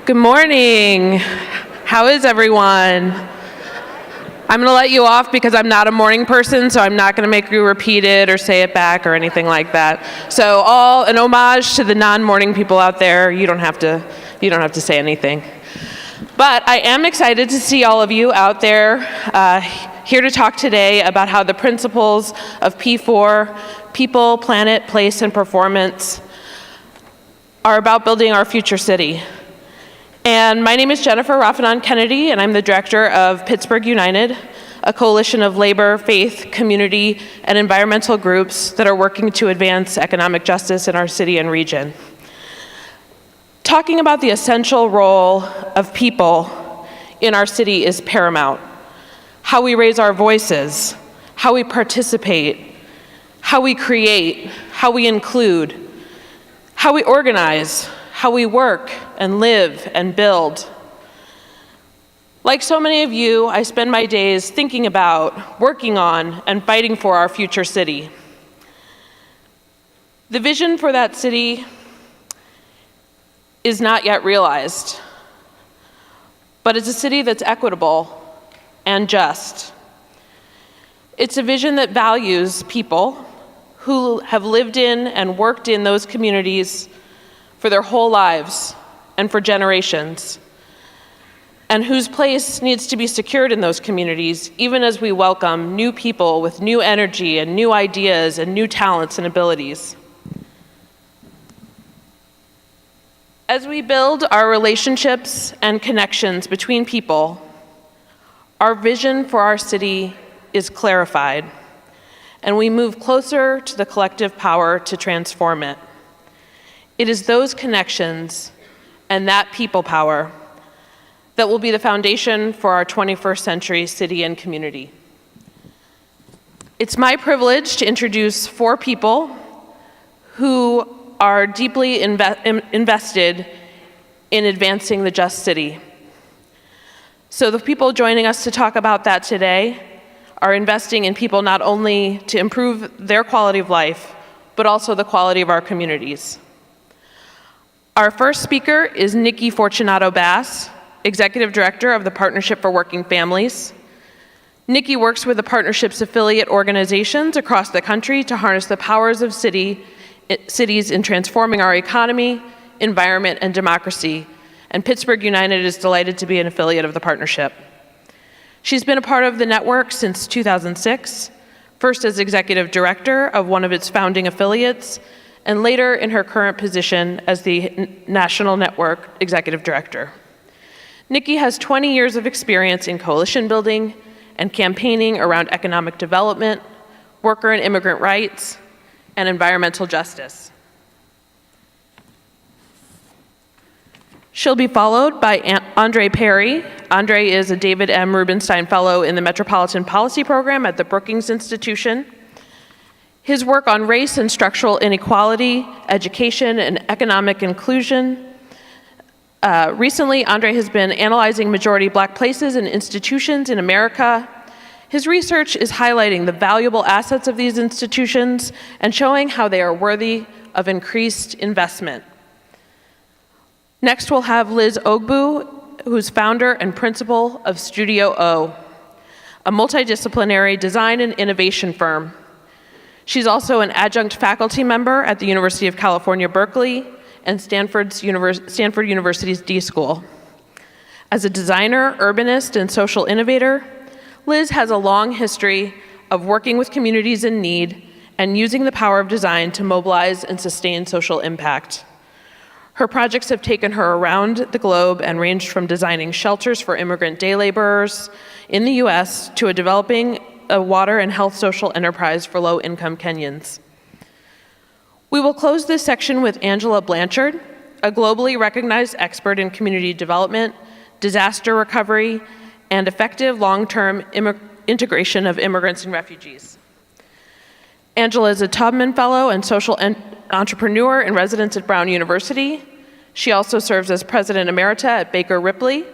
Good morning. How is everyone? I'm going to let you off because I'm not a morning person, so I'm not going to make you repeat it or say it back or anything like that. So an homage to the non-morning people out there. You don't have to say anything. But I am excited to see all of you out there here to talk today about how the principles of P4, people, planet, place, and performance, are about building our future city. And my name is Jennifer Rafanan Kennedy, and I'm the director of Pittsburgh United, a coalition of labor, faith, community, and environmental groups that are working to advance economic justice in our city and region. Talking about the essential role of people in our city is paramount. How we raise our voices, how we participate, how we create, how we include, how we organize, how we work and live and build. Like so many of you, I spend my days thinking about, working on, and fighting for our future city. The vision for that city is not yet realized, but it's a city that's equitable and just. It's a vision that values people who have lived in and worked in those communities for their whole lives and for generations, and whose place needs to be secured in those communities, even as we welcome new people with new energy and new ideas and new talents and abilities. As we build our relationships and connections between people, our vision for our city is clarified, and we move closer to the collective power to transform it. It is those connections and that people power that will be the foundation for our 21st century city and community. It's my privilege to introduce 4 people who are deeply invested in advancing the just city. So the people joining us to talk about that today are investing in people not only to improve their quality of life, but also the quality of our communities. Our first speaker is Nikki Fortunato Bass, Executive Director of the Partnership for Working Families. Nikki works with the partnership's affiliate organizations across the country to harness the powers of cities in transforming our economy, environment, and democracy, and Pittsburgh United is delighted to be an affiliate of the partnership. She's been a part of the network since 2006, first as Executive Director of one of its founding affiliates, and later in her current position as the National Network Executive Director. Nikki has 20 years of experience in coalition building and campaigning around economic development, worker and immigrant rights, and environmental justice. She'll be followed by Andre Perry. Andre is a David M. Rubenstein Fellow in the Metropolitan Policy Program at the Brookings Institution. His work on race and structural inequality, education, and economic inclusion. Recently, Andre has been analyzing majority Black places and institutions in America. His research is highlighting the valuable assets of these institutions and showing how they are worthy of increased investment. Next, we'll have Liz Ogbu, who's founder and principal of Studio O, a multidisciplinary design and innovation firm. She's also an adjunct faculty member at the University of California, Berkeley, and Stanford University's D School. As a designer, urbanist, and social innovator, Liz has a long history of working with communities in need and using the power of design to mobilize and sustain social impact. Her projects have taken her around the globe and ranged from designing shelters for immigrant day laborers in the US to developing a water and health social enterprise for low-income Kenyans. We will close this section with Angela Blanchard, a globally recognized expert in community development, disaster recovery, and effective long-term integration of immigrants and refugees. Angela is a Tubman Fellow and social entrepreneur in residence at Brown University. She also serves as President Emerita at Baker Ripley,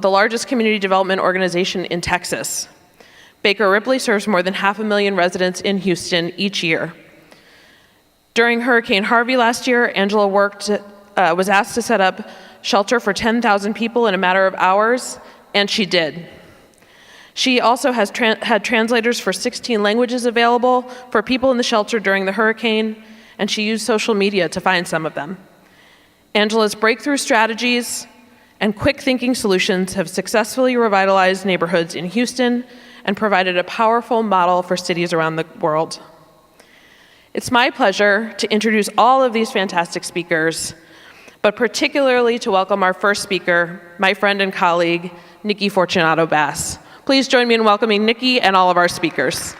the largest community development organization in Texas. Baker Ripley serves more than 500,000 residents in Houston each year. During Hurricane Harvey last year, Angela worked was asked to set up shelter for 10,000 people in a matter of hours, and she did. She also has had translators for 16 languages available for people in the shelter during the hurricane, and she used social media to find some of them. Angela's breakthrough strategies and quick thinking solutions have successfully revitalized neighborhoods in Houston and provided a powerful model for cities around the world. It's my pleasure to introduce all of these fantastic speakers, but particularly to welcome our first speaker, my friend and colleague, Nikki Fortunato Bass. Please join me in welcoming Nikki and all of our speakers.